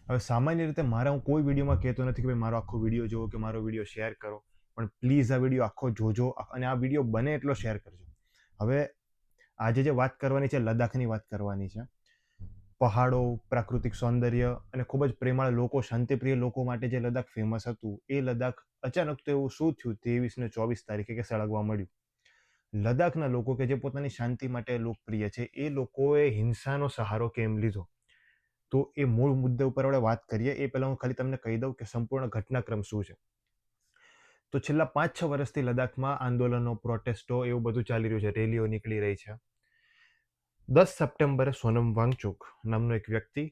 હવે સામાન્ય રીતે હું કોઈ વિડીયોમાં કહેતો નથી કે ભાઈ મારો આખો વિડીયો જુઓ કે મારો વિડીયો શેર કરો, પણ પ્લીઝ આ વિડીયો આખો જોજો અને આ વિડીયો બને એટલો શેર કરજો. હવે આજે જે વાત કરવાની છે, લદ્દાખની વાત કરવાની છે. પહાડો, પ્રાકૃતિક સૌંદર્ય અને ખૂબ જ પ્રેમાળ લોકો, શાંતિપ્રિય લોકો માટે જે લદ્દાખ ફેમસ હતું, એ લદ્દાખ અચાનક તો એવું શું થયું 23 ને 24 તારીખે કે સળગવા મળ્યું. લદ્દાખના લોકો કે જે પોતાની શાંતિ માટે લોકપ્રિય છે, એ લોકોએ હિંસાનો સહારો કેમ લીધો? તો એ મૂળ મુદ્દા ઉપર આપણે વાત કરીએ એ પહેલાં હું ખાલી તમને કહી દઉં કે સંપૂર્ણ ઘટનાક્રમ શું છે. તો છેલ્લા 5-6 વર્ષથી લદ્દાખમાં આંદોલનો, પ્રોટેસ્ટો એવું બધું ચાલી રહ્યું છે, રેલીઓ નીકળી રહી છે. 10 સપ્ટેમ્બરે સોનમ વાંગચુક નામનો એક વ્યક્તિ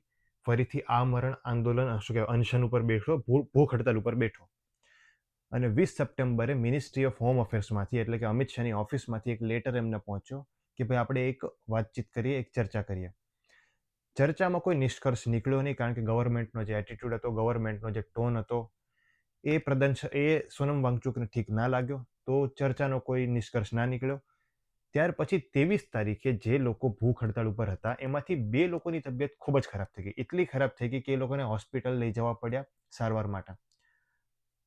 ફરીથી આમરણ આંદોલન શું કહેવાય અનશન ઉપર બેઠો, ભૂખ હડતાલ ઉપર બેઠો. અને 20 સપ્ટેમ્બરે મિનિસ્ટ્રી ઓફ હોમ અફેર્સમાંથી એટલે કે અમિત શાહની ઓફિસમાંથી એક લેટર એમને પહોંચ્યો કે ભાઈ આપણે એક વાતચીત કરીએ, એક ચર્ચા કરીએ. ચર્ચામાં કોઈ નિષ્કર્ષ નીકળ્યો નહીં, કારણ કે ગવર્મેન્ટનો જે એટીટ્યુડ હતો, ગવર્મેન્ટનો જે ટોન હતો, એ સોનમ વાંગચુકને ઠીક ના લાગ્યો, તો ચર્ચાનો કોઈ નિષ્કર્ષ ના નીકળ્યો. ત્યાર પછી 23 તારીખે જે લોકો ભૂખ હડતાળ ઉપર હતા, એમાંથી 2 લોકોની તબિયત ખૂબ જ ખરાબ થઈ ગઈ. એટલી ખરાબ થઈ ગઈ કે એ લોકોને હોસ્પિટલ લઈ જવા પડ્યા સારવાર માટે.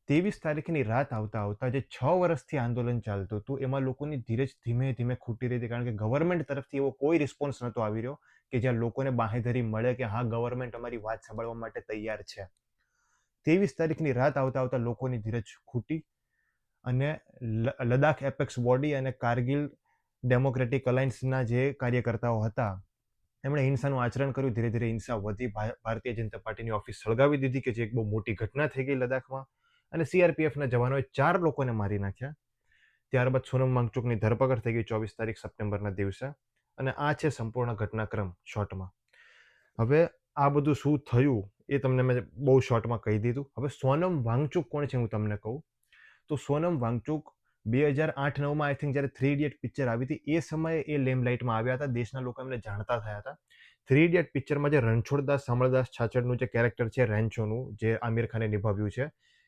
23 તારીખની રાત આવતા આવતા જે 6 વર્ષથી આંદોલન ચાલતું હતું, એમાં લોકોની ધીરજ ધીમે ધીમે ખૂટી રહી હતી, કારણ કે ગવર્મેન્ટ તરફથી એવો કોઈ રિસ્પોન્સ નહોતો આવી રહ્યો કે જ્યાં લોકોને બાંહેધરી મળે કે હા, ગવર્મેન્ટ અમારી વાત સાંભળવા માટે તૈયાર છે. 23 તારીખની રાત આવતા આવતા લોકોની ધીરજ ખૂટી અને લદ્દાખ એપેક્સ બોડી અને કારગિલ ડેમોક્રેટિક અલાયન્સના જે કાર્યકર્તાઓ હતા, એમણે હિંસાનું આચરણ કર્યું. ધીરે ધીરે હિંસા વધી, ભારતીય જનતા પાર્ટીની ઓફિસ સળગાવી દીધી, કે જે એક બહુ મોટી ઘટના થઈ ગઈ લદ્દાખમાં. અને સીઆરપીએફના જવાનોએ 4 લોકોને મારી નાખ્યા. ત્યારબાદ સોનમ વાંગચુકની ધરપકડ થઈ ગઈ 24 તારીખ સપ્ટેમ્બરના દિવસે. અને આ છે સંપૂર્ણ ઘટનાક્રમ શોર્ટમાં. હવે આ બધું શું થયું એ તમને મેં બહુ શોર્ટમાં કહી દીધું. હવે સોનમ વાંગચુક કોણ છે હું તમને કહું. તો સોનમ વાંગચુક 2008-9માં આઈ થિંક જ્યારે 3 ઇડિયટ પિક્ચર આવી હતી, એ સમયે એ લેમલાઇટમાં આવ્યા હતા. દેશના લોકો એમને જાણતા થયા હતા. 3 ઇડિયટ પિક્ચરમાં જે રણછોડદાસ સામળદાસ છાછડનું જે કેરેક્ટર છે રેન્ચોનું, જે આમિર ખાને નિભાવ્યું છે,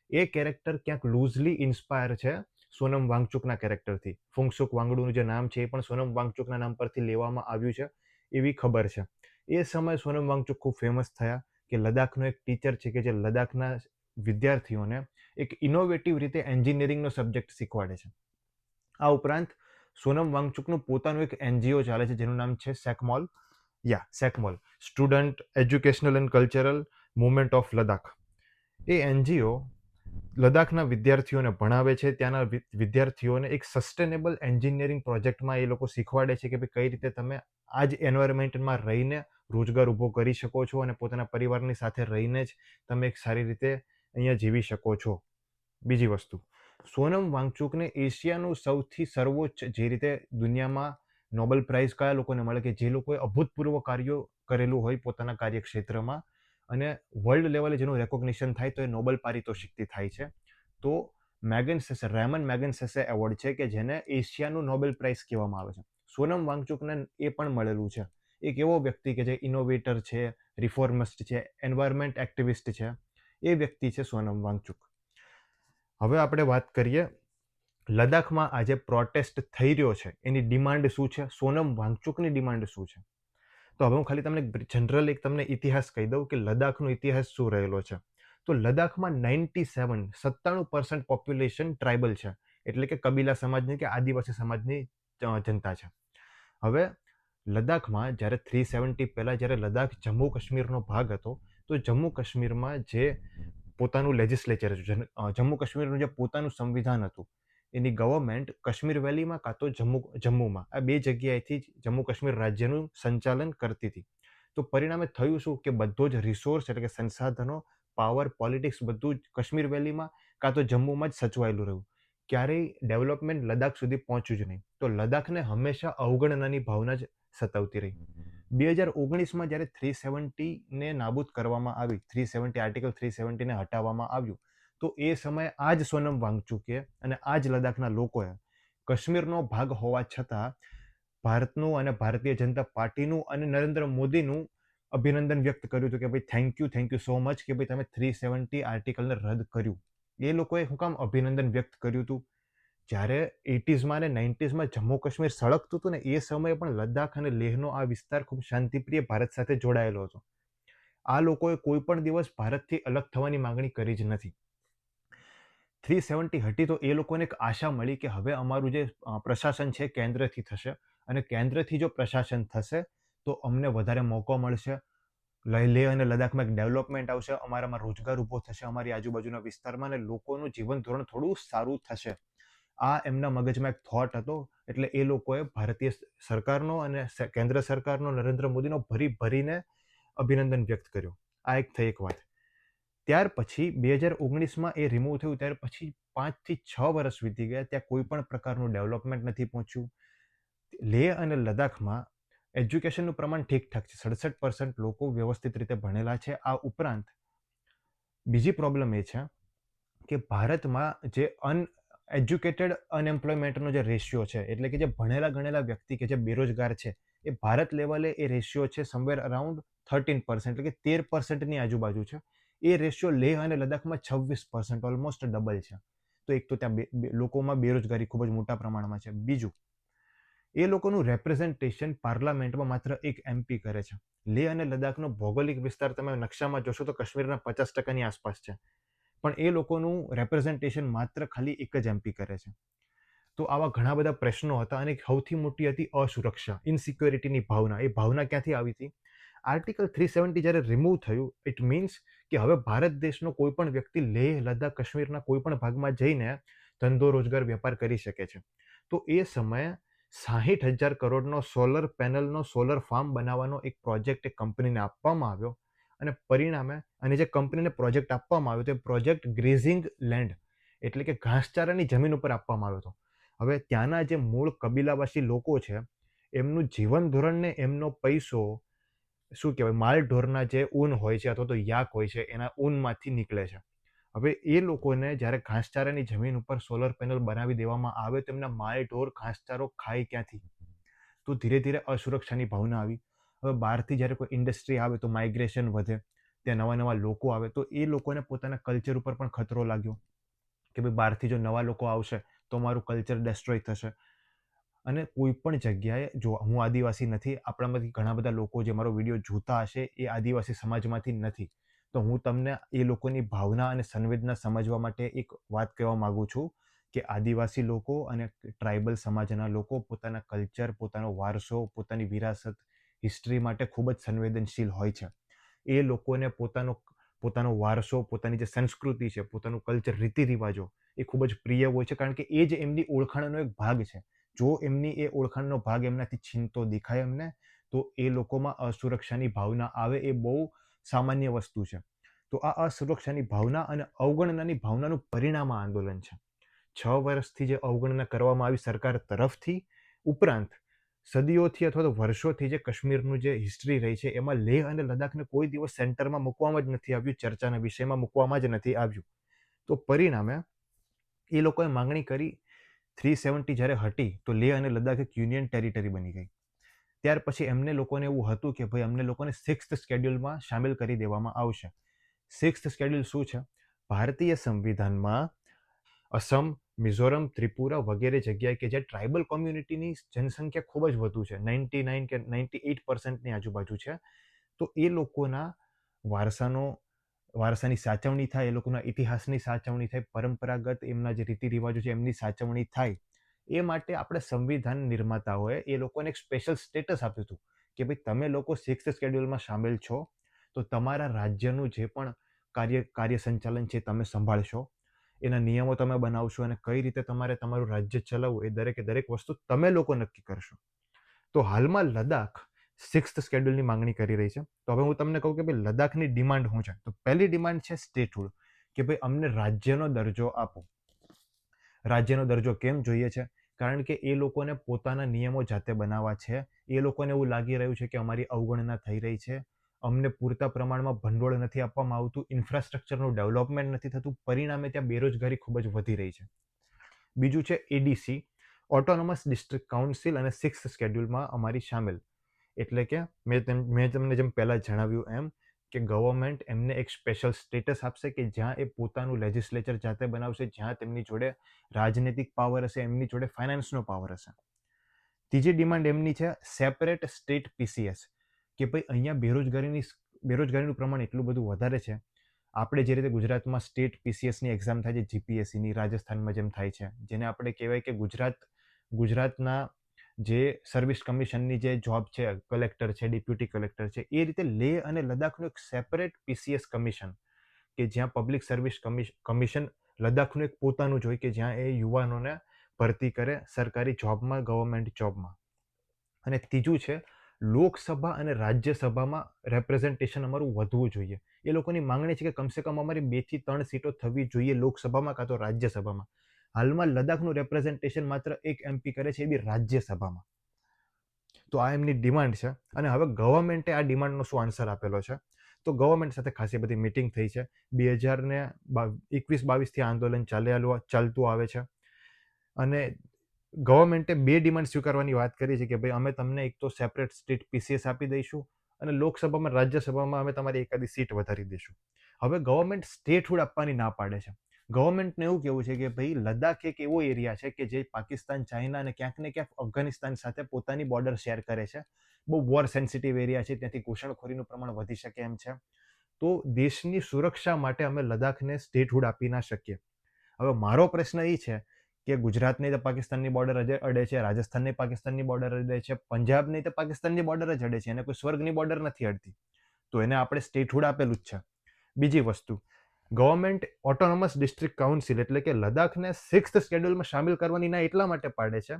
એ કેરેક્ટર ક્યાંક લૂઝલી ઇન્સ્પાયર છે સોનમ વાંગચુકના કેરેક્ટરથી. ફુંગસુક વાંગડુનું જે નામ છે એ પણ સોનમ વાંગચુકના નામ પરથી લેવામાં આવ્યું છે એવી ખબર છે. એ સમયે સોનમ વાંગચુક ખૂબ ફેમસ થયા કે લદ્દાખનો એક ટીચર છે કે જે લદ્દાખના વિદ્યાર્થીઓને એક ઇનોવેટિવ રીતે એન્જિનિયરિંગનો સબ્જેક્ટ શીખવાડે છે. આ ઉપરાંત સોનમ વાંગચુકનું પોતાનું એક એનજીઓ ચાલે છે જેનું નામ છે SECMOL, student educational and cultural movement of Ladakh. એ એનજીઓ લદ્દાખના વિદ્યાર્થીઓને ભણાવે છે. ત્યાંના વિદ્યાર્થીઓને એક સસ્ટેનેબલ એન્જિનિયરિંગ પ્રોજેક્ટમાં એ લોકો શીખવાડે છે કે ભાઈ કઈ રીતે તમે આ જ એન્વાયરમેન્ટમાં રહીને રોજગાર ઊભો કરી શકો છો અને પોતાના પરિવારની સાથે રહીને જ તમે એક સારી રીતે અહીંયા જીવી શકો છો. બીજી વસ્તુ, સોનમ વાંગચુકને એશિયાનું સૌથી સર્વોચ્ચ, જે રીતે દુનિયામાં નોબેલ પ્રાઇઝ કયા લોકોને મળે કે જે લોકોએ અભૂતપૂર્વ કાર્યો કરેલું હોય પોતાના કાર્યક્ષેત્રમાં, અને વર્લ્ડ લેવલે જેનું રેકોગ્નિશન થાય તો એ નોબેલ પારિતોષિકથી થાય છે. તો રેમન મેગનસેસે એવોર્ડ છે કે જેને એશિયાનું નોબેલ પ્રાઇઝ કહેવામાં આવે છે. સોનમ વાંગચુકને એ પણ મળેલું છે. એક એવો વ્યક્તિ કે જે ઇનોવેટર છે, રિફોર્મિસ્ટ છે, એન્વાયરમેન્ટ એક્ટિવિસ્ટ છે, એ વ્યક્તિ છે સોનમ વાંગચુક. હવે આપણે વાત કરીએ લદ્દાખમાં આજે પ્રોટેસ્ટ થઈ રહ્યો છે એની ડિમાન્ડ શું છે, સોનમ વાંગચુકની ડિમાન્ડ શું છે. તો હવે હું ખાલી તમને જનરલ એક તમને ઇતિહાસ કહી દઉં કે લદ્દાખનો ઇતિહાસ શું રહેલો છે. તો લદ્દાખમાં 97% પોપ્યુલેશન ટ્રાઇબલ છે, એટલે કે કબીલા સમાજની કે આદિવાસી સમાજની જનતા છે. હવે લદ્દાખમાં જ્યારે 370 પહેલાં જ્યારે લદ્દાખ જમ્મુ કાશ્મીરનો ભાગ હતો, તો જમ્મુ કાશ્મીરમાં જે પોતાનું લેજિસ્લેચર હતું, જમ્મુ કાશ્મીરનું જે પોતાનું સંવિધાન હતું, એની ગવર્મેન્ટ કાશ્મીર વેલીમાં કાં તો જમ્મુમાં, આ 2 જગ્યાએથી જ જમ્મુ કાશ્મીર રાજ્યનું સંચાલન કરતી હતી. તો પરિણામે થયું શું કે બધો જ રિસોર્સ એટલે કે સંસાધનો, પાવર, પોલિટિક્સ બધું જ કાશ્મીર વેલીમાં કાં તો જમ્મુમાં જ સચવાયેલું રહ્યું. ક્યારેય ડેવલપમેન્ટ લદ્દાખ સુધી પહોંચ્યું જ નહીં. તો લદ્દાખને હંમેશા અવગણનાની ભાવના જ સતાવતી રહી. 2019માં જ્યારે 370ને નાબૂદ કરવામાં આવી, 370 આર્ટિકલ 370ને હટાવવામાં આવ્યું, તો એ સમયે આ જ સોનમ વાંગચુકે અને આ જ લદ્દાખના લોકોએ કાશ્મીરનો ભાગ હોવા છતાં ભારતનું અને ભારતીય જનતા પાર્ટીનું અને નરેન્દ્ર મોદીનું અભિનંદન વ્યક્ત કર્યું હતું કે ભાઈ થેન્ક યુ સો મચ કે ભાઈ તમે 370 આર્ટિકલને રદ કર્યું. એ લોકોએ શું કામ અભિનંદન વ્યક્ત કર્યું હતું? જ્યારે 80sમાં અને 90sમાં જમ્મુ કાશ્મીર સળગતું હતું ને, એ સમયે પણ લદ્દાખ અને લેહનો આ વિસ્તાર ખૂબ શાંતિપ્રિય ભારત સાથે જોડાયેલો હતો. આ લોકોએ કોઈ પણ દિવસ ભારતથી અલગ થવાની માંગણી કરી જ નથી. 370 હટી તો એ લોકોને એક આશા મળી કે હવે અમારું જે પ્રશાસન છે કેન્દ્રથી થશે, અને કેન્દ્રથી જો પ્રશાસન થશે તો અમને વધારે મોકો મળશે. લેહ અને લદ્દાખમાં એક ડેવલપમેન્ટ આવશે, અમારામાં રોજગાર ઊભો થશે, અમારી આજુબાજુના વિસ્તારમાં, અને લોકોનું જીવન ધોરણ થોડું સારું થશે. આ એમના મગજમાં એક થોટ હતો. એટલે એ લોકોએ ભારતીય સરકારનો અને કેન્દ્ર સરકારનો, નરેન્દ્ર મોદીનો ભરીને અભિનંદન વ્યક્ત કર્યો. આ એક થઈ એક વાત. ત્યાર પછી 2019માં એ રિમૂવ થયું, ત્યાર પછી 5 થી 6 વર્ષ વીતી ગયા, ત્યાં કોઈ પણ પ્રકારનું ડેવલપમેન્ટ નથી પહોંચ્યું. લેહ અને લદ્દાખમાં એજ્યુકેશનનું પ્રમાણ ઠીકઠાક છે, 67% લોકો વ્યવસ્થિત રીતે ભણેલા છે. આ ઉપરાંત બીજી પ્રોબ્લેમ એ છે કે ભારતમાં જે અનએજ્યુકેટેડ અનએમ્પ્લોયમેન્ટનો જે રેશિયો છે, એટલે કે જે ભણેલા ગણેલા વ્યક્તિ કે જે બેરોજગાર છે, એ ભારત લેવલે એ રેશિયો છે સમવેર અરાઉન્ડ 13%, એટલે કે 13%ની આજુબાજુ છે. એ રેશિયો લેહ અને લદ્દાખમાં 26%, ઓલમોસ્ટ ડબલ છે. તો એક તો ત્યાં લોકોમાં બેરોજગારી ખૂબ જ મોટા પ્રમાણમાં છે. બીજું, એ લોકોનું રેપ્રેઝન્ટેશન પાર્લામેન્ટમાં માત્ર એક MP કરે છે. લેહ અને લદ્દાખનો ભૌગોલિક વિસ્તાર તમે નકશામાં જોશો તો કાશ્મીરના 50%ની આસપાસ છે, પણ એ લોકોનું રેપ્રેઝન્ટેશન માત્ર ખાલી એક જ MP કરે છે. તો આવા ઘણા બધા પ્રશ્નો હતા, અને સૌથી મોટી હતી અસુરક્ષા, ઇનસિક્યોરિટીની ભાવના. એ ભાવના ક્યાંથી આવી હતી? આર્ટિકલ 370 જ્યારે રિમૂવ થયું, ઇટ મીન્સ કે હવે ભારત દેશનો કોઈ પણ વ્યક્તિ લેહ, લદ્દાખ, કાશ્મીરના કોઈ પણ ભાગમાં જઈને ધંધો, રોજગાર, વેપાર કરી શકે છે. તો એ સમયે 60,000 કરોડનો સોલર પેનલનો સોલર ફાર્મ બનાવવાનો એક પ્રોજેક્ટ એક કંપનીને આપવામાં આવ્યો, અને પરિણામે, અને જે કંપનીને પ્રોજેક્ટ આપવામાં આવ્યો, તે પ્રોજેક્ટ ગ્રેઝિંગ લેન્ડ, એટલે કે ઘાસચારાની જમીન ઉપર આપવામાં આવ્યો હતો. હવે ત્યાંના જે મૂળ કબીલાવાસી લોકો છે, એમનું જીવન ધોરણ ને એમનો પૈસો, શું કહેવાય, માલ ઢોરના જે ઊન હોય છે અથવા તો યાક હોય છે, એના ઊનમાંથી નીકળે છે. હવે એ લોકોને જ્યારે ઘાસચારાની જમીન ઉપર સોલર પેનલ બનાવી દેવામાં આવે, તો એમના માલ ઢોર ઘાસચારો ખાય ક્યાંથી? તો ધીરે ધીરે અસુરક્ષાની ભાવના આવી. હવે બહારથી જ્યારે કોઈ ઇન્ડસ્ટ્રી આવે તો માઇગ્રેશન વધે, ત્યાં નવા નવા લોકો આવે, તો એ લોકોને પોતાના કલ્ચર ઉપર પણ ખતરો લાગ્યો કે ભાઈ બહારથી જો નવા લોકો આવશે તો મારું કલ્ચર ડેસ્ટ્રોય થશે. અને કોઈ પણ જગ્યાએ, જો હું આદિવાસી નથી, આપણામાંથી ઘણા બધા લોકો જે મારો વિડીયો જોતા હશે એ આદિવાસી સમાજમાંથી નથી, તો હું તમને એ લોકોની ભાવના અને સંવેદના સમજવા માટે એક વાત કહેવા માંગુ છું કે આદિવાસી લોકો અને ટ્રાઇબલ સમાજના લોકો પોતાના કલ્ચર, પોતાનો વારસો, પોતાની વિરાસત, હિસ્ટ્રી માટે ખૂબ જ સંવેદનશીલ હોય છે. એ લોકોને પોતાનો વારસો, પોતાની જે સંસ્કૃતિ છે, પોતાનું કલ્ચર, રીતિ રિવાજો એ ખૂબ જ પ્રિય હોય છે, કારણ કે એ જ એમની ઓળખાણનો એક ભાગ છે. જો એમની એ ઓળખાણનો ભાગ એમનાથી છીનતો દેખાય એમને, તો એ લોકોમાં અસુરક્ષાની ભાવના આવે. એ બહુ સામાન્ય વસ્તુ છે. તો આ અસુરક્ષાની ભાવના અને અવગણનાની ભાવનાનું પરિણામ આ આંદોલન છે. 6 વર્ષથી જે અવગણના કરવામાં આવી સરકાર તરફથી, ઉપરાંત સદીઓથી અથવા તો વર્ષોથી જે કાશ્મીરનું જે હિસ્ટ્રી રહી છે, એમાં લેહ અને લદ્દાખને કોઈ દિવસ સેન્ટરમાં મૂકવામાં જ નથી આવ્યું, ચર્ચાના વિષયમાં મૂકવામાં જ નથી આવ્યું. તો પરિણામે એ લોકોએ માંગણી કરી. 370 જ્યારે હટી તો લેહ અને લદ્દાખ એક યુનિયન ટેરિટરી બની ગઈ. ત્યાર પછી એમને લોકોને એવું હતું કે ભાઈ અમને લોકોને 6th શેડ્યુલમાં સામેલ કરી દેવામાં આવશે. 6th શેડ્યુલ શું છે? ભારતીય સંવિધાનમાં અસમ, મિઝોરમ, ત્રિપુરા વગેરે જગ્યાએ કે જે ટ્રાઇબલ કોમ્યુનિટીની જનસંખ્યા ખૂબ જ વધુ છે, 99 કે 98%ની આજુબાજુ છે, તો એ લોકોના વારસાની સાચવણી થાય, એ લોકોના ઇતિહાસની સાચવણી થાય, પરંપરાગત એમના જે રીતિ રિવાજો છે એમની સાચવણી થાય. એ માટે આપણે સંવિધાન નિર્માતાઓએ એ લોકોને એક સ્પેશિયલ સ્ટેટસ આપ્યું હતું કે ભાઈ તમે લોકો 6th શેડ્યુલમાં સામેલ છો, તો તમારા રાજ્યનું જે પણ કાર્ય સંચાલન છે તમે સંભાળશો, એના નિયમો તમે બનાવશો, અને કઈ રીતે તમારે તમારું રાજ્ય ચલાવવું એ દરેકે દરેક વસ્તુ તમે લોકો નક્કી કરશો. તો હાલમાં લદ્દાખ 6th શેડ્યુલની માંગણી કરી રહી છે. તો હવે હું તમને કહું કે ભાઈ લદ્દાખની ડિમાન્ડ શું છે. તો પહેલી ડિમાન્ડ છે સ્ટેટહુડ, કે ભાઈ અમને રાજ્યનો દરજ્જો આપો. રાજ્યનો દરજ્જો કેમ જોઈએ છે? કારણ કે એ લોકોને પોતાના નિયમો જાતે બનાવવા છે. એ લોકોને એવું લાગી રહ્યું છે કે અમારી અવગણના થઈ રહી છે, અમને પૂરતા પ્રમાણમાં ભંડોળ નથી આપવામાં આવતું, ઇન્ફ્રાસ્ટ્રક્ચરનું ડેવલપમેન્ટ નથી થતું, પરિણામે ત્યાં બેરોજગારી ખૂબ જ વધી રહી છે. બીજું છે ADC, ઓટોનોમસ ડિસ્ટ્રિક્ટ કાઉન્સિલ, અને 6th શેડ્યુલમાં અમારી સામેલ. એટલે કે મેં તમને જેમ પહેલાં જણાવ્યું એમ કે ગવર્મેન્ટ એમને એક સ્પેશિયલ સ્ટેટસ આપશે કે જ્યાં એ પોતાનું લેજિસ્લેચર જાતે બનાવશે, જ્યાં તેમની જોડે રાજનૈતિક પાવર હશે, એમની જોડે ફાઇનાન્સનો પાવર હશે. ત્રીજી ડિમાન્ડ એમની છે સેપરેટ સ્ટેટ PCS, કે ભાઈ અહીંયા બેરોજગારીની બેરોજગારીનું પ્રમાણ એટલું બધું વધારે છે. આપણે જે રીતે ગુજરાતમાં સ્ટેટ પીસીએસની એક્ઝામ થાય છે, જીપીએસસીની રાજસ્થાનમાં જેમ થાય છે, જેને આપણે કહેવાય કે ગુજરાતના જે સર્વિસ કમિશનની જે જોબ છે, કલેક્ટર છે, ડેપ્યુટી કલેક્ટર છે, એ રીતે લેહ અને લદ્દાખનું એક સેપરેટ પીસીએસ કમિશન, કે જ્યાં પબ્લિક સર્વિસ કમિશન લદ્દાખનું એક પોતાનું જ હોય, કે જ્યાં એ યુવાનોને ભરતી કરે સરકારી જોબમાં, ગવર્મેન્ટ જોબમાં. અને ત્રીજું છે, લોકસભા અને રાજ્યસભામાં રેપ્રેઝન્ટેશન અમારું વધવું જોઈએ. એ લોકોની માંગણી છે કે કમસે કમ અમારી 2 થી 3 સીટો થવી જોઈએ લોકસભામાં કાં તો રાજ્યસભામાં. હાલમાં લદ્દાખનું રેપ્રેઝન્ટેશન માત્ર એક એમપી કરે છે, એ બી રાજ્યસભામાં. તો આ એમની ડિમાન્ડ છે. અને હવે ગવર્મેન્ટે આ ડિમાન્ડનો શું આન્સર આપેલો છે? તો ગવર્મેન્ટ સાથે ખાસી બધી મિટિંગ થઈ છે. 2021-22થી આંદોલન ચાલતું આવે છે. અને ગવર્મેન્ટે 2 ડિમાન્ડ સ્વીકારવાની વાત કરી છે કે ભાઈ અમે તમને એક તો સેપરેટ સ્ટેટ પીસીએસ આપી દઈશું અને લોકસભામાં, રાજ્યસભામાં અમે તમારી એકાદી સીટ વધારી દઈશું. હવે ગવર્મેન્ટ સ્ટેટહુડ આપવાની ના પાડે છે. ગવર્મેન્ટને એવું કેવું છે કે ભાઈ લદ્દાખ એક એવો એરિયા છે કે જે પાકિસ્તાન, ચાઇના અને ક્યાંક ને ક્યાંક અફઘાનિસ્તાન સાથે પોતાની બોર્ડર શેર કરે છે. બહુ વોર સેન્સિટિવ એરિયા છે, ત્યાંથી ઘૂસણખોરીનું પ્રમાણ વધી શકે એમ છે. તો દેશની સુરક્ષા માટે અમે લદ્દાખને સ્ટેટહુડ આપી ના શકીએ. હવે મારો પ્રશ્ન એ છે કે ગુજરાતની તો પાકિસ્તાનની બોર્ડર અડે છે, રાજસ્થાનની પાકિસ્તાનની બોર્ડર અડે છે, પંજાબની તો પાકિસ્તાનની બોર્ડર જ અડે છે, એને કોઈ સ્વર્ગની બોર્ડર નથી અડતી. તો એને આપણે સ્ટેટહુડ આપેલું જ છે. બીજી વસ્તુ, ગવર્મેન્ટ ઓટોનોમસ ડિસ્ટ્રિક્ટ કાઉન્સિલ એટલે કે લદ્દાખને 6th શેડ્યુલમાં સામેલ કરવાની ના એટલા માટે પાડે છે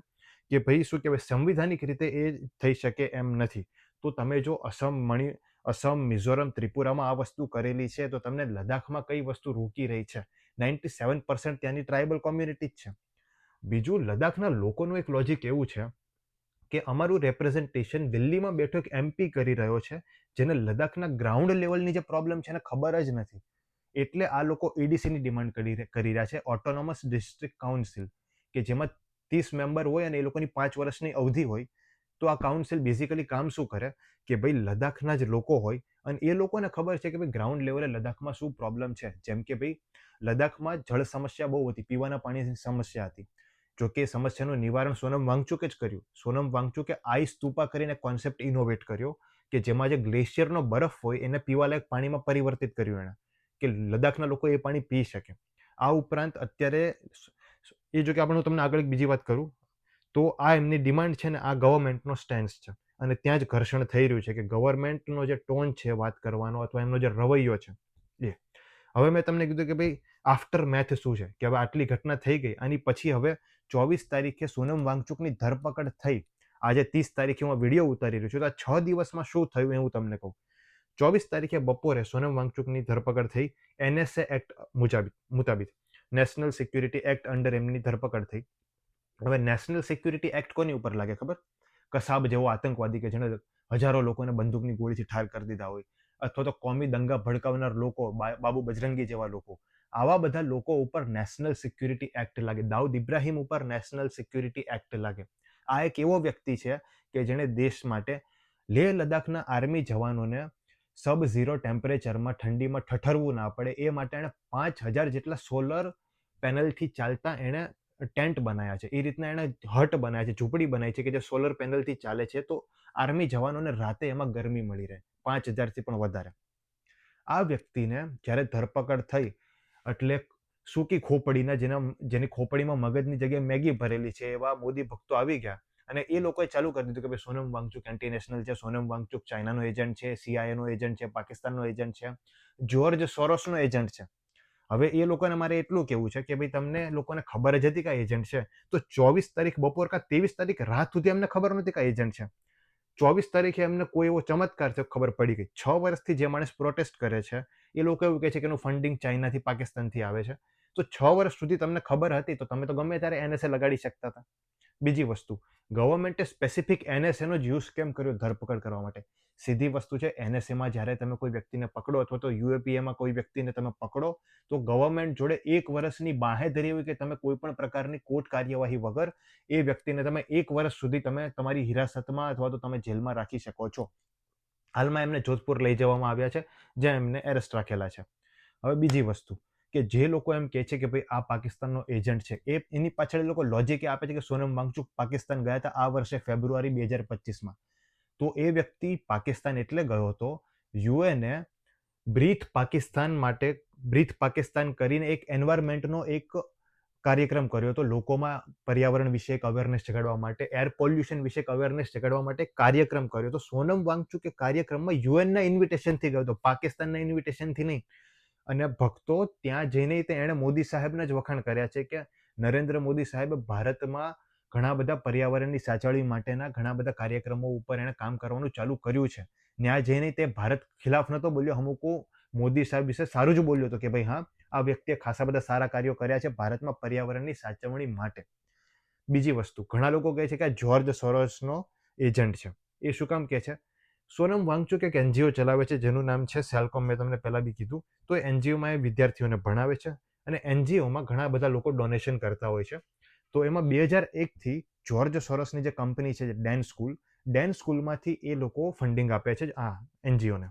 કે ભાઈ શું કહેવાય, સંવિધાનિક રીતે એ થઈ શકે એમ નથી. તો તમે જો અસમ, મિઝોરમ, ત્રિપુરામાં આ વસ્તુ કરેલી છે, તો તમને લદ્દાખમાં કઈ વસ્તુ રોકી રહી છે? 97% ત્યાંની ટ્રાઇબલ કોમ્યુનિટી જ છે. બીજું, લદ્દાખના લોકોનું એક લોજિક એવું છે કે અમારું રેપ્રેઝન્ટેશન દિલ્હીમાં બેઠો એક એમપી કરી રહ્યો છે, જેને લદ્દાખના ગ્રાઉન્ડ લેવલની જે પ્રોબ્લેમ છે એને ખબર જ નથી. એટલે આ લોકો એડીસીની ડિમાન્ડ કરી રહ્યા છે, ઓટોનોમસ ડિસ્ટ્રિક્ટ કાઉન્સિલ, કે જેમાં 30 મેમ્બર હોય અને એ લોકોની 5 વર્ષની અવધિ હોય. તો આ કાઉન્સિલ બેઝિકલી કામ શું કરે કે ભાઈ લદ્દાખના જ લોકો હોય અને એ લોકોને ખબર છે કે ભાઈ ગ્રાઉન્ડ લેવલે લદ્દાખમાં શું પ્રોબ્લેમ છે. જેમ કે ભાઈ લદ્દાખમાં જળ સમસ્યા બહુ હતી, પીવાના પાણીની સમસ્યા હતી. જોકે સમસ્યાનું નિવારણ સોનમ વાંગચુકે જ કર્યું. સોનમ વાંગચુકે આઈસ સ્તૂપા કરીને કોન્સેપ્ટ ઇનોવેટ કર્યો કે જેમાં જે ગ્લેશિયરનો બરફ હોય એને પીવાલાયક પાણીમાં પરિવર્તિત કર્યું એણે, કે લદ્દાખના લોકો એ પાણી પી શકે. આ ઉપરાંત અત્યારે એ જો કે આપણે હું તમને આગળ એક બીજી વાત કરું તો આ એમની ડિમાન્ડ છે ને આ ગવર્મેન્ટનો સ્ટેન્સ છે. અને ત્યાં જ ઘર્ષણ થઈ રહ્યું છે કે ગવર્મેન્ટનો જે ટોન છે વાત કરવાનો અથવા એમનો જે રવૈયો છે એ. હવે મેં તમને કીધું કે ભાઈ આફ્ટર મેથ શું છે, કે હવે આટલી ઘટના થઈ ગઈ, આની પછી હવે 24 તારીખે સોનમ વાંગચુકની ધરપકડ થઈ. આજે 30 તારીખે હું વિડીયો ઉતારી રહ્યો છું, તો આ 6 દિવસમાં શું થયું એ હું તમને કહું. 24 તારીખે બપોરે સોનમ વાંગચુકની ધરપકડ થઈ. એનએસએ એક્ટ મુતાબિક, નેશનલ સિક્યુરિટી એક્ટ અંડર એમની ધરપકડ થઈ. હવે નેશનલ સિક્યુરિટી એક્ટ કોની ઉપર લાગે ખબર? કસાબ જેવો આતંકવાદી કે જેણે હજારો લોકોને બંદૂકની ગોળીથી ઠાર કરી દીધા હોય, અથવા તો કોમી દંગા ભડકાવનાર લોકો, બાબુ બજરંગી જેવા લોકો, આવા બધા લોકો ઉપર નેશનલ સિક્યુરિટી એક્ટ લાગે. દાઉદ ઇબ્રાહિમ ઉપર નેશનલ સિક્યુરિટી એક્ટ લાગે. આ એક એવો વ્યક્તિ છે કે જેણે દેશ માટે લેહ લદ્દાખના આર્મી જવાનોને સબ ઝીરો ટેમ્પરેચરમાં, ઠંડીમાં ઠઠરવું ના પડે એ માટે એણે 5000 જેટલા સોલર પેનલથી ચાલતા એણે ટેન્ટ બનાવ્યા છે. એ રીતના એણે હટ બનાવ્યા છે, ઝૂંપડી બનાવી છે કે જે સોલર પેનલથી ચાલે છે, તો આર્મી જવાનોને રાતે એમાં ગરમી મળી રહે. 5000થી પણ વધારે. આ વ્યક્તિને જ્યારે ધરપકડ થઈ એટલે સૂકી ખોપડીના જેની ખોપડીમાં મગજની જગ્યાએ મેગી ભરેલી છે એવા મોદી ભક્તો આવી ગયા અને એ લોકોએ ચાલુ કરી દીધું કે ભાઈ સોનમ વાંગચુક એન્ટી નેશનલ છે, સોનમ વાંગચુક ચાઇનાનો એજન્ટ છે, સીઆઈએનો એજન્ટ છે, પાકિસ્તાનનો એજન્ટ છે, જ્યોર્જ સોરોસનો એજન્ટ છે. હવે એ લોકોને મારે એટલું કેવું છે કે ભાઈ તમને લોકોને ખબર જ હતી કે એજન્ટ છે, તો 24 તારીખ બપોર કા 23 તારીખ રાત સુધી અમને ખબર નહોતી કે એજન્ટ છે. 24 તારીખે એમને કોઈ એવો ચમત્કાર છે ખબર પડી ગઈ. 6 વર્ષથી જે માણસ પ્રોટેસ્ટ કરે છે એ લોકો એવું કહે છે કે એનું ફંડિંગ ચાઇનાથી, પાકિસ્તાનથી આવે છે. તો 6 વર્ષ સુધી તમને ખબર હતી તો તમે તો ગમે ત્યારે એનએસએ લગાડી શકતા હતા. બીજી વસ્તુ, ગવર્મેન્ટે સ્પેસિફિક એનએસએનો જ યુઝ કેમ કર્યો ધરપકડ કરવા માટે? સીધી વસ્તુ છે, એનએસએમાં જ્યારે તમે કોઈ વ્યક્તિને પકડો અથવા તો યુએપીએમાં કોઈ વ્યક્તિને તમે પકડો તો ગવર્મેન્ટ જોડે 1 વર્ષની બાંહેધરી હોય કે તમે કોઈ પણ પ્રકારની કોર્ટ કાર્યવાહી વગર એ વ્યક્તિને તમે 1 વર્ષ સુધી તમે તમારી હિરાસતમાં અથવા તો તમે જેલમાં રાખી શકો છો. હાલમાં એમને જોધપુર લઈ જવામાં આવ્યા છે, જ્યાં એમને એરેસ્ટ રાખેલા છે. હવે બીજી વસ્તુ કે જે લોકો એમ કહે છે કે ભાઈ આ પાકિસ્તાનનો એજન્ટ છે, એની પાછળ એ લોકો લોજિક આપે છે કે સોનમ વાંગચુક પાકિસ્તાન ગયા હતા આ વર્ષે ફેબ્રુઆરી 2025માં. તો એ વ્યક્તિ પાકિસ્તાન એટલે ગયો હતો યુએને બ્રીથ પાકિસ્તાન કરીને એક એન્વાયરમેન્ટનો એક કાર્યક્રમ કર્યો હતો. લોકોમાં પર્યાવરણ વિશે એક અવેરનેસ જગાડવા માટે, એર પોલ્યુશન વિશે એક અવેરનેસ જગાડવા માટે એક કાર્યક્રમ કર્યો હતો. સોનમ વાંગચુક એ કાર્યક્રમમાં યુએનના ઇન્વિટેશનથી ગયો હતો, પાકિસ્તાનના ઇન્વિટેશનથી નહીં. અને ભક્તો ત્યાં જઈને એણે મોદી સાહેબના જ વખાણ કર્યા છે કે નરેન્દ્ર મોદી સાહેબ ભારતમાં ઘણા બધા પર્યાવરણની સાચવણી માટેના ઘણા બધા કાર્યક્રમો ઉપર એણે કામ કરવાનું ચાલુ કર્યું છે. ત્યાં જઈને તે ભારત ખિલાફ નહોતો બોલ્યો, અમુકો મોદી સાહેબ વિશે સારું જ બોલ્યો હતો કે ભાઈ હા, આ વ્યક્તિએ ખાસા બધા સારા કાર્યો કર્યા છે ભારતમાં પર્યાવરણની સાચવણી માટે. બીજી વસ્તુ, ઘણા લોકો કહે છે કે આ જ્યોર્જ સોરોસનો એજન્ટ છે. એ શું કામ કહે છે? સોનમ વાંગચુક એક એનજીઓ ચલાવે છે જેનું નામ છે સેલકોમ. મેં તમને પહેલા બી કીધું. તો એનજીઓમાં એ વિદ્યાર્થીઓને ભણાવે છે અને એનજીઓમાં ઘણા બધા લોકો ડોનેશન કરતા હોય છે. તો એમાં 2001થી જ્યોર્જ સોરોસની જે કંપની છે ડેન સ્કૂલમાંથી એ લોકો ફંડિંગ આપે છે આ એનજીઓને.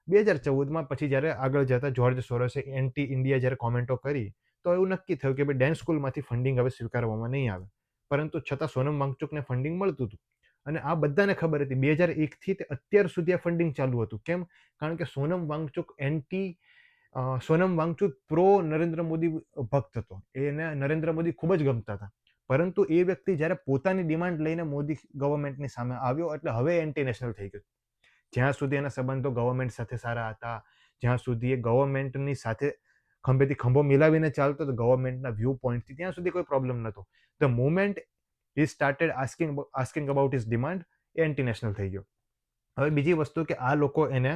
2014માં પછી જ્યારે આગળ જતા જ્યોર્જ સોરોસે એન્ટી ઇન્ડિયા જ્યારે કોમેન્ટો કરી, તો એવું નક્કી થયું કે ભાઈ ડેન સ્કૂલમાંથી ફંડિંગ હવે સ્વીકારવામાં નહીં આવે. પરંતુ છતાં સોનમ વાંગચુકને ફંડિંગ મળતું હતું. અને આ બધાને ખબર હતી 2001થી તે અત્યાર સુધી આ ફંડિંગ ચાલુ હતું. કેમ? કારણ કે સોનમ વાંગચુક પ્રો નરેન્દ્ર મોદી ભક્ત હતો. એને નરેન્દ્ર મોદી ખૂબ જ ગમતા હતા. પરંતુ એ વ્યક્તિ જ્યારે પોતાની ડિમાન્ડ લઈને મોદી ગવર્મેન્ટની સામે આવ્યો એટલે હવે એન્ટી નેશનલ થઈ ગયું. જ્યાં સુધી એના સંબંધો ગવર્મેન્ટ સાથે સારા હતા, જ્યાં સુધી એ ગવર્મેન્ટની સાથે ખંભેથી ખંભો મિલાવીને ચાલતો હતો ગવર્મેન્ટના વ્યૂ પોઈન્ટથી, ત્યાં સુધી કોઈ પ્રોબ્લેમ નહોતો. The moment he started asking about his demand, A anti national થઈ ગયો. હવે બીજી વસ્તુ કે આ લોકો એને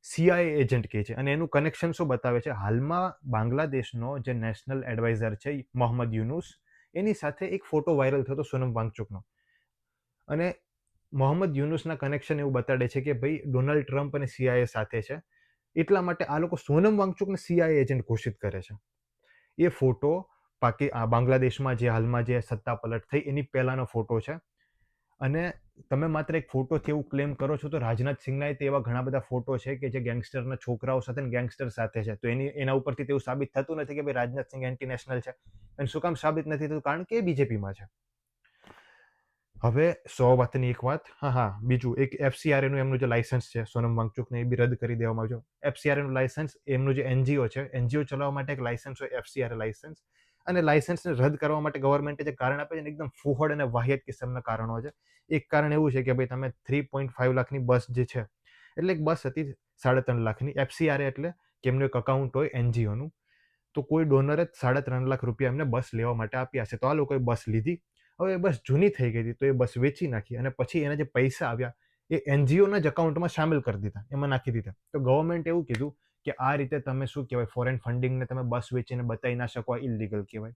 સીઆઈએ એજન્ટ કહે છે અને એનું કનેક્શન શું બતાવે છે? હાલમાં બાંગ્લાદેશનો જે નેશનલ એડવાઇઝર છે મોહમ્મદ યુનુસ, એની સાથે એક ફોટો વાયરલ થતો સોનમ વાંગચુકનો. અને મોહમ્મદ યુનુસના કનેક્શન એવું બતાડે છે કે ભાઈ ડોનાલ્ડ ટ્રમ્પ અને સીઆઈએ સાથે છે. એટલા માટે આ લોકો સોનમ વાંગચુકને સીઆઈએ એજન્ટ ઘોષિત કરે છે. એ ફોટો બાંગ્લાદેશમાં જે હાલમાં જે સત્તા પલટ થઈ એની પહેલાનો ફોટો છે. અને તમે માત્ર એક ફોટોથી એવું ક્લેમ કરો છો, તો રાજનાથ સિંહના તે એવા ઘણા બધા ફોટો છે કે જે ગેંગસ્ટરના છોકરાઓ સાથે ગેંગસ્ટર સાથે છે. તો એના ઉપરથી તેવું સાબિત થતું નથી કે ભાઈ રાજનાથ સિંહ એન્ટી નેશનલ છે. અને શું કામ સાબિત નથી થતું? કારણ કે એ બીજેપીમાં છે. હવે 100 વાતની એક વાત, બીજું એક એફસીઆરએનું એમનું જે લાયસન્સ છે સોનમ વાંગચુકને એ બી રદ કરી દેવામાં આવ્યું. એફસીઆરએનું લાયસન્સ, એમનું જે એનજીઓ છે, એનજીઓ ચલાવવા માટે એક લાયસન્સ હોય, એફસીઆરએ લાયસન્સ. અને લાયસન્સને રદ કરવા માટે ગવર્મેન્ટે જે કારણ આપે છે એકદમ ફૂહડ અને વાહિયાત કિસ્મના કારણો છે. એક કારણ એવું છે કે ભાઈ તમે 3.5 લાખની બસ જે છે, એટલે એક બસ હતી 3.5 લાખની. એફસીઆરએ એટલે કે એમનું એક અકાઉન્ટ હોય એનજીઓનું. તો કોઈ ડોનરે 3.5 લાખ રૂપિયા એમને બસ લેવા માટે આપ્યા છે. તો આ લોકોએ બસ લીધી. હવે એ બસ જૂની થઈ ગઈ હતી, તો એ બસ વેચી નાખી અને પછી એના જે પૈસા આવ્યા એ એનજીઓના જ અકાઉન્ટમાં સામેલ કરી દીધા, એમાં નાખી દીધા. તો ગવર્મેન્ટ એવું કીધું કે આ રીતે તમે શું કહેવાય, ફોરેન ફંડિંગને તમે બસ વેચીને બતાવી ના શકો, ઇલીગલ કહેવાય.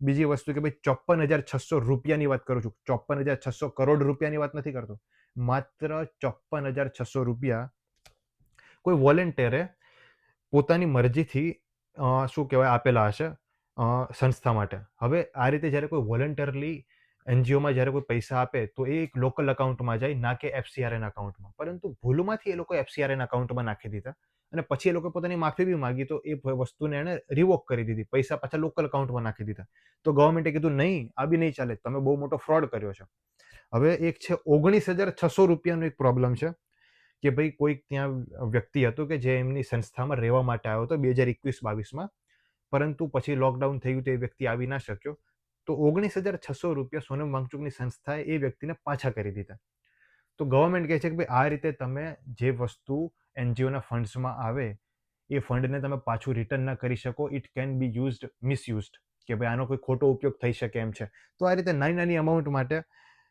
બીજી વસ્તુ કે ભાઈ 54,600 રૂપિયાની વાત કરું છું, 54,600 કરોડ રૂપિયાની વાત નથી કરતો. માત્ર 54,600 રૂપિયા કોઈ વોલેન્ટિયરે પોતાની મરજીથી શું કહેવાય આપેલા હશે સંસ્થા માટે. હવે આ રીતે જ્યારે કોઈ વોલેન્ટરલી એનજીઓમાં જ્યારે કોઈ પૈસા આપે તો એ એક લોકલ અકાઉન્ટમાં જાય, ના કે એફસીઆરએના અકાઉન્ટમાં. પરંતુ ભૂલમાંથી એ લોકો એફસીઆરએના અકાઉન્ટમાં નાખી દીધા અને પછી એ લોકો પોતાની માફી બી માગી, તો એ વસ્તુને એણે રિવોક કરી દીધી, પૈસા પાછા લોકલ અકાઉન્ટમાં નાખી દીધા. તો ગવર્મેન્ટે કીધું નહીં, આ બી નહીં ચાલે, તમે બહુ મોટો ફ્રોડ કર્યો છે. હવે એક છે 19,600 રૂપિયાનો એક પ્રોબ્લેમ છે કે ભાઈ કોઈક ત્યાં વ્યક્તિ હતું કે જે એમની સંસ્થામાં રહેવા માટે આવ્યો હતો 2021-22માં, પરંતુ પછી લોકડાઉન થયું તો એ વ્યક્તિ આવી ના શક્યો. તો 19,600 રૂપિયા સોનમ વાંગચુકની સંસ્થાએ એ વ્યક્તિને પાછા કરી દીધા. તો ગવર્મેન્ટ કહે છે કે ભાઈ આ રીતે તમે જે વસ્તુ એનજીઓના ફંડ્સમાં આવે એ ફંડને તમે પાછું રિટર્ન ના કરી શકો. ઇટ કેન બી યુઝડ મિસયુઝડ, કે ભાઈ આનો કોઈ ખોટો ઉપયોગ થઈ શકે એમ છે. તો આ રીતે નાની અમાઉન્ટ માટે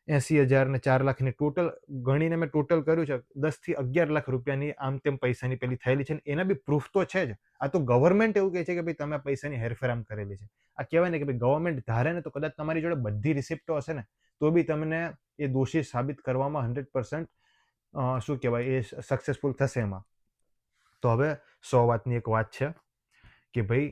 80,000 ને 4 લાખની ટોટલ ગણીને મેં ટોટલ કર્યું છે, 10 થી 11 લાખ રૂપિયાની આમ તેમ પૈસાની પેલી થયેલી છે. એના બી પ્રૂફ તો છે જ. આ તો ગવર્મેન્ટ એવું કહે છે કે ભાઈ તમે પૈસાની હેરફેર આમ કરેલી છે. આ કહેવાય ને કે ભાઈ ગવર્મેન્ટ ધારે ને તો કદાચ તમારી જોડે બધી રિસિપ્ટો હશે ને તો બી તમને એ દોષી સાબિત કરવામાં 100% શું કહેવાય એ સક્સેસફુલ થશે એમાં. તો હવે 100 વાતની એક વાત છે કે ભાઈ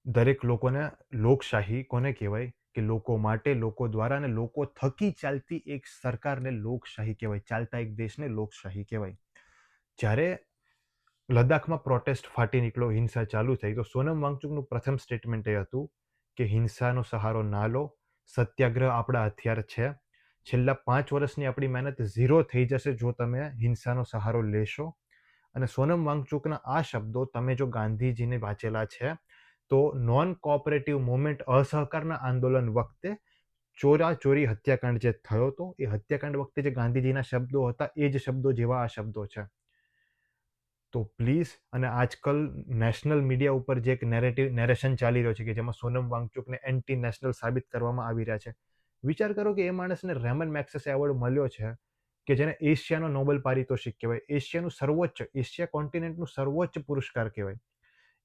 દરેક લોકોને લોકશાહી કોને કહેવાય કે લોકો માટે, લોકો દ્વારા અને લોકો થકી ચાલતી એક સરકારને લોકશાહી કહેવાય. ચાલતા એક દેશને લોકશાહી કહેવાય. જ્યારે લદ્દાખમાં પ્રોટેસ્ટ ફાટી નીકળ્યો, હિંસા ચાલુ થઈ, તો સોનમ વાંગચુકનું પ્રથમ સ્ટેટમેન્ટ એ હતું કે હિંસાનો સહારો ના લો, સત્યાગ્રહ આપણા હથિયાર છે. છેલ્લા 5 વર્ષની આપણી મહેનત ઝીરો થઈ જશે જો તમે હિંસાનો સહારો લેશો. અને સોનમ વાંગચુકના આ શબ્દો તમે જો ગાંધીજીને વાંચેલા છે તો નોન કોઓપરેટિવ મુવમેન્ટ અસહકારના આંદોલન વખતે ચોરી હત્યાકાંડ જે થયો હતો એ હત્યાકાંડ વખતે જે ગાંધીજીના શબ્દો હતા એ જ શબ્દો જેવા આ શબ્દો છે. તો પ્લીઝ, અને આજકાલ નેશનલ મીડિયા ઉપર જે એક નેરેશન ચાલી રહ્યો છે કે જેમાં સોનમ વાંગચુકને એન્ટી નેશનલ સાબિત કરવામાં આવી રહ્યા છે. વિચાર કરો કે એ માણસને રેમન મેગ્સેસે એવોર્ડ મળ્યો છે કે જેને એશિયાનો નોબેલ પારિતોષિક કહેવાય, એશિયા કોન્ટિનેન્ટનું સર્વોચ્ચ પુરસ્કાર કહેવાય.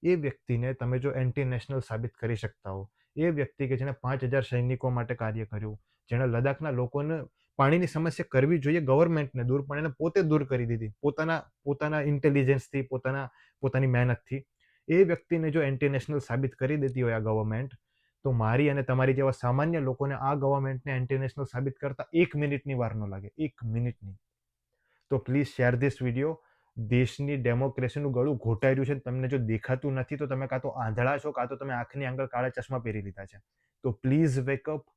એ વ્યક્તિને તમે જો એન્ટી નેશનલ સાબિત કરી શકતા હો, એ વ્યક્તિ કે જેને 5,000 સૈનિકો માટે કાર્ય કર્યું, જેણે લદ્દાખના લોકોને પાણીની સમસ્યા કરવી જોઈએ ગવર્મેન્ટને દૂર, પણ એને પોતે દૂર કરી દીધી પોતાના ઇન્ટેલિજન્સથી, પોતાની મહેનતથી. એ વ્યક્તિને જો એન્ટી નેશનલ સાબિત કરી દેતી હોય આ ગવર્મેન્ટ, તો મારી અને તમારી જેવા સામાન્ય લોકોને આ ગવર્મેન્ટને એન્ટી નેશનલ સાબિત કરતા 1 મિનિટની વાર ન લાગે, 1 મિનિટની. તો પ્લીઝ શેર ધીસ વિડીયો. દેશની ડેમોક્રેસીનું ગળું ઘોટાઈ રહ્યું છે, તમને જો દેખાતું નથી તો તમે કાં તો આંધળા છો, કાં તો તમે આંખની આગળ કાળા ચશ્મા પહેરી લીધા છે. તો please wake up,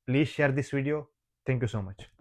please share this video. Thank you so much.